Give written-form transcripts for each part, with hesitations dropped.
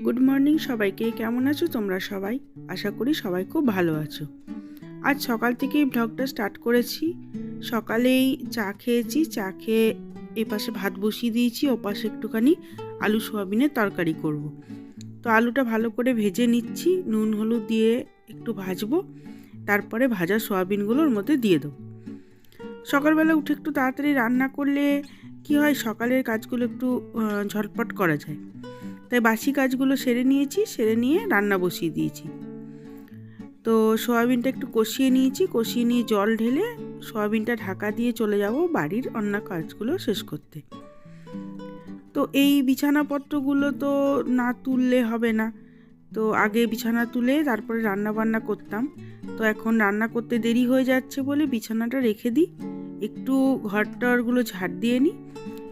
Good morning সবাইকে। কেমন আছো তোমরা সবাই? আশা করি সবাই খুব ভালো আছো। আজ সকাল থেকেই ব্লগটা স্টার্ট করেছি। সকালেই চা খেয়েছি, চা খেয়ে এপাশে ভাত বসিয়ে দিয়েছি, ওপাশে একটুখানি আলু সোয়াবিনের তরকারি করব। তো আলুটা ভালো করে ভেজে নিচ্ছি, নুন হলুদ দিয়ে একটু ভাজবো, তারপরে ভাজা সোয়াবিনগুলোর মধ্যে দিয়ে দেবো। সকালবেলা উঠে একটু তাড়াতাড়ি রান্না করলে কি হয়, সকালের কাজগুলো একটু ঝটপট করা যায়। তাই বাসি কাজগুলো সেরে নিয়েছি, সেরে নিয়ে রান্না বসিয়ে দিয়েছি। তো সোয়াবিনটা একটু কষিয়ে নিয়েছি, কষিয়ে নিয়ে জল ঢেলে সোয়াবিনটা ঢাকা দিয়ে চলে যাব বাড়ির অন্য কাজগুলো শেষ করতে। তো এই বিছানাপত্রগুলো তো না তুললে হবে না, তো আগে বিছানা তুলে তারপরে রান্না বান্না করতাম। তো এখন রান্না করতে দেরি হয়ে যাচ্ছে বলে বিছানাটা রেখে দিই, একটু ঘরটরগুলো ঝাড় দিয়ে নিই,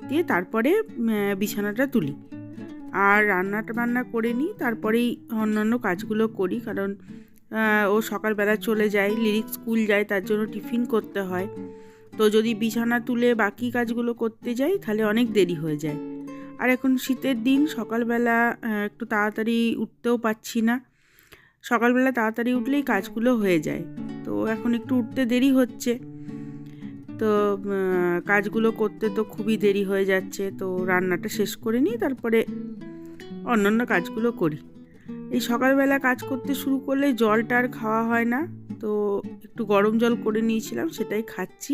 দিয়ে তারপরে বিছানাটা তুলি আর রান্না করে নিই, তারপরেই অন্যান্য কাজগুলো করি। কারণ ও সকালবেলা চলে যায়, লিরিক স্কুল যায়, তার জন্য টিফিন করতে হয়। তো যদি বিছানা তুলে বাকি কাজগুলো করতে যাই তাহলে অনেক দেরি হয়ে যায়। আর এখন শীতের দিন, সকালবেলা একটু তাড়াতাড়ি উঠতেও পারছি না। সকালবেলা তাড়াতাড়ি উঠলেই কাজগুলো হয়ে যায়, তো এখন একটু উঠতে দেরি হচ্ছে। তো কাজগুলো করতে তো খুবই দেরি হয়ে যাচ্ছে। তো রান্নাটা শেষ করে নিই, তারপরে অন্যান্য কাজগুলো করি। এই সকালবেলা কাজ করতে শুরু করলে জলটা আর খাওয়া হয় না, তো একটু গরম জল করে নিয়েছিলাম, সেটাই খাচ্ছি।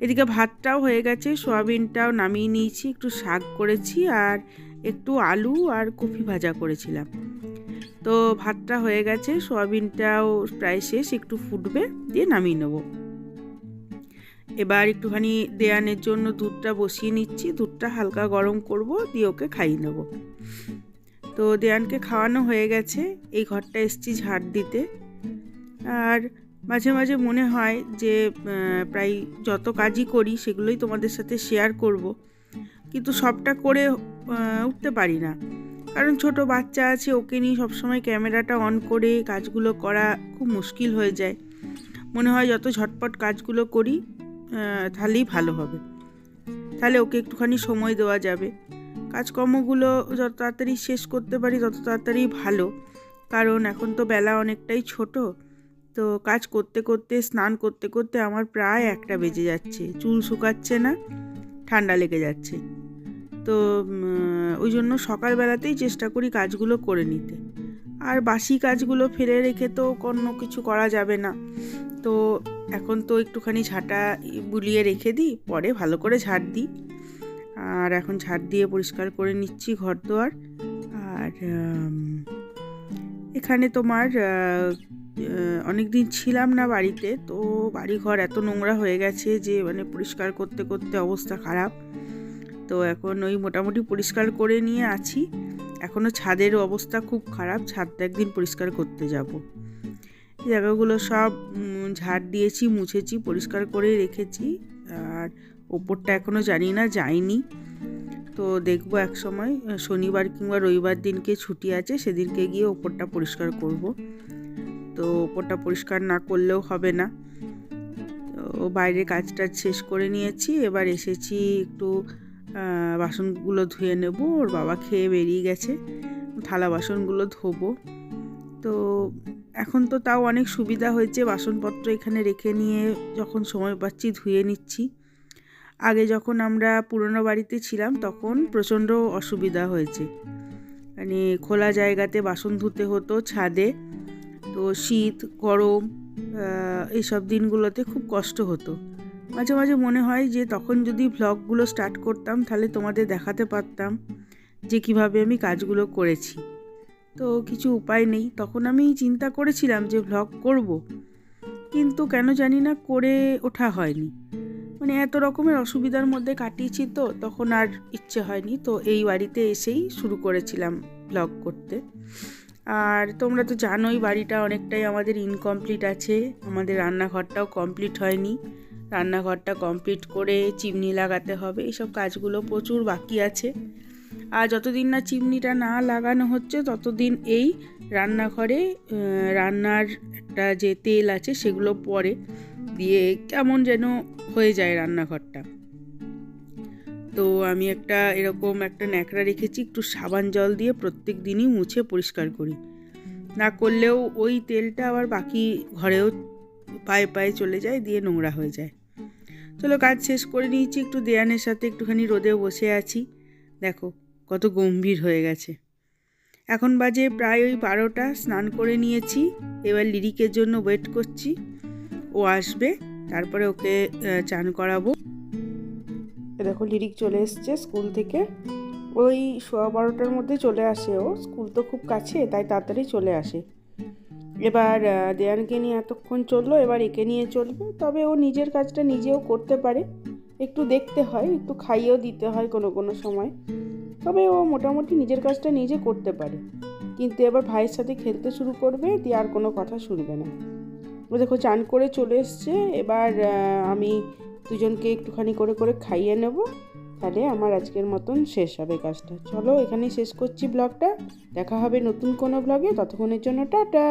এদিকে ভাতটাও হয়ে গেছে, সোয়াবিনটাও নামিয়ে নিয়েছি, একটু শাক করেছি আর একটু আলু আর কফি ভাজা করেছিলাম। তো ভাতটা হয়ে গেছে, সোয়াবিনটাও প্রায় শেষ, একটু ফুটবে, দিয়ে নামিয়ে নেব। এবার একটুখানি দেয়ানের জন্য দুধটা বসিয়ে নিচ্ছি, দুধটা হালকা গরম করব, দিয়ে ওকে খাইয়ে নেব। তো দেয়ানকে খাওয়ানো হয়ে গেছে, এই ঘরটা এসছি ঝাড় দিতে। আর মাঝে মাঝে মনে হয় যে প্রায় যত কাজই করি সেগুলোই তোমাদের সাথে শেয়ার করব, কিন্তু সবটা করে উঠতে পারি না। কারণ ছোট বাচ্চা আছে, ওকে নিয়ে সবসময় ক্যামেরাটা অন করে কাজগুলো করা খুব মুশকিল হয়ে যায়। মনে হয় যত ঝটপট কাজগুলো করি তাহলেই ভালো হবে, তাহলে ওকে একটুখানি সময় দেওয়া যাবে। কাজকর্মগুলো যত তাড়াতাড়ি শেষ করতে পারি তত তাড়াতাড়ি ভালো, কারণ এখন তো বেলা অনেকটাই ছোট। তো কাজ করতে করতে, স্নান করতে করতে আমার প্রায় 1টা বেজে যাচ্ছে, চুল শুকাচ্ছে না, ঠান্ডা লেগে যাচ্ছে। তো ওই জন্য সকালবেলাতেই চেষ্টা করি কাজগুলো করে নিতে। আর বাসি কাজগুলো ফেলে রেখে তো কোনো কিছু করা যাবে না। তো এখন তো একটুখানি ঝাঁটা বুলিয়ে রেখে দিই, পরে ভালো করে ঝাড় দিই। আর এখন ঝাড় দিয়ে পরিষ্কার করে নিচ্ছি ঘর দুয়ার। আর এখানে তোমার অনেক দিন ছিলাম না বাড়িতে, তো বাড়িঘর এত নোংরা হয়ে গেছে যে মানে পরিষ্কার করতে করতে অবস্থা খারাপ। তো এখন ওই মোটামুটি পরিষ্কার করে নিয়ে আছি। এখনও ছাদের অবস্থা খুব খারাপ, ছাদটা একদিন পরিষ্কার করতে যাব। জায়গাগুলো সব ঝাড় দিয়েছি, মুছেছি, পরিষ্কার করে রেখেছি। আর ওপরটা এখনও জানি না, যাইনি। তো দেখবো এক সময়, শনিবার কিংবা রবিবার দিনকে ছুটি আছে, সেদিনকে গিয়ে ওপরটা পরিষ্কার করব। তো ওপরটা পরিষ্কার না করলেও হবে না। তো বাইরের কাজটা শেষ করে নিয়েছি, এবার এসেছি একটু বাসনগুলো ধুয়ে নেব। ওর বাবা খেয়ে বেরিয়ে গেছে, থালা বাসনগুলো ধোবো। তো এখন তো তাও অনেক সুবিধা হয়েছে, বাসনপত্র এখানে রেখে নিয়ে যখন সময় পাচ্ছি ধুয়ে নিচ্ছি। আগে যখন আমরা পুরনো বাড়িতে ছিলাম তখন প্রচণ্ড অসুবিধা হয়েছে, মানে খোলা জায়গাতে বাসন ধুতে হতো, ছাদে। তো শীত গরম এইসব দিনগুলোতে খুব কষ্ট হতো। মাঝে মাঝে মনে হয় যে তখন যদি ভ্লগগুলো স্টার্ট করতাম তাহলে তোমাদের দেখাতে পারতাম যে কিভাবে আমি কাজগুলো করেছি। তো কিছু উপায় নেই, তখন আমি চিন্তা করেছিলাম যে ভ্লগ করব, কিন্তু কেন জানি না করে ওঠা হয়নি। মানে এত রকমের অসুবিধার মধ্যে কাটিয়েছি, তো তখন আর ইচ্ছে হয়নি। তো এই বাড়িতে এসেই শুরু করেছিলাম ভ্লগ করতে। আর তোমরা তো জানোই বাড়িটা অনেকটাই আমাদের ইনকমপ্লিট আছে, আমাদের রান্নাঘরটাও কমপ্লিট হয়নি। রান্নাঘরটা কমপ্লিট করে চিমনি লাগাতে হবে, এইসব কাজগুলো প্রচুর বাকি আছে। আর যতদিন না চিমনিটা না লাগানো হচ্ছে ততদিন এই রান্নাঘরে রান্নার একটা যে তেল আছে সেগুলো পরে দিয়ে কেমন যেন হয়ে যায় রান্নাঘরটা। তো আমি এরকম একটা ন্যাকড়া রেখেছি, একটু সাবান জল দিয়ে প্রত্যেক দিনই মুছে পরিষ্কার করি। না করলেও ওই তেলটা আবার বাকি ঘরেও পায়ে পায়ে চলে যায়, দিয়ে নোংরা হয়ে যায়। চলো কাজ শেষ করে নিয়েছি, একটু দেয়ানের সাথে একটুখানি রোদে বসে আছি। দেখো কত গম্ভীর হয়ে গেছে। এখন বাজে প্রায় ওই 12টা। স্নান করে নিয়েছি, এবার লিরিকের জন্য ওয়েট করছি। ও আসবে, তারপরে ওকে চান করাবো। দেখো লিরিক চলে এসছে স্কুল থেকে, ওই 12:15টার মধ্যে চলে আসে। ও স্কুল তো খুব কাছে, তাই তাড়াতাড়ি চলে আসে। এবার দেয়ানকে নিয়ে এতক্ষণ চললো, এবার একে নিয়ে চলবে। তবে ও নিজের কাজটা নিজেও করতে পারে, একটু দেখতে হয়, একটু খাইয়েও দিতে হয় কোনো কোনো সময়। তবে ও মোটামুটি নিজের কাজটা নিজে করতে পারে, কিন্তু এবার ভাইয়ের সাথে খেলতে শুরু করবে, দিয়ে আর কোনো কথা শুনবে না। ও দেখো চান করে চলে এসছে। এবার আমি দুজনকে একটুখানি করে করে খাইয়ে নেব, তাহলে আমার আজকের মতন শেষ হবে কাজটা। চলো এখানেই শেষ করছি ব্লগটা। দেখা হবে নতুন কোনো ব্লগে, ততক্ষণের জন্য টাটা।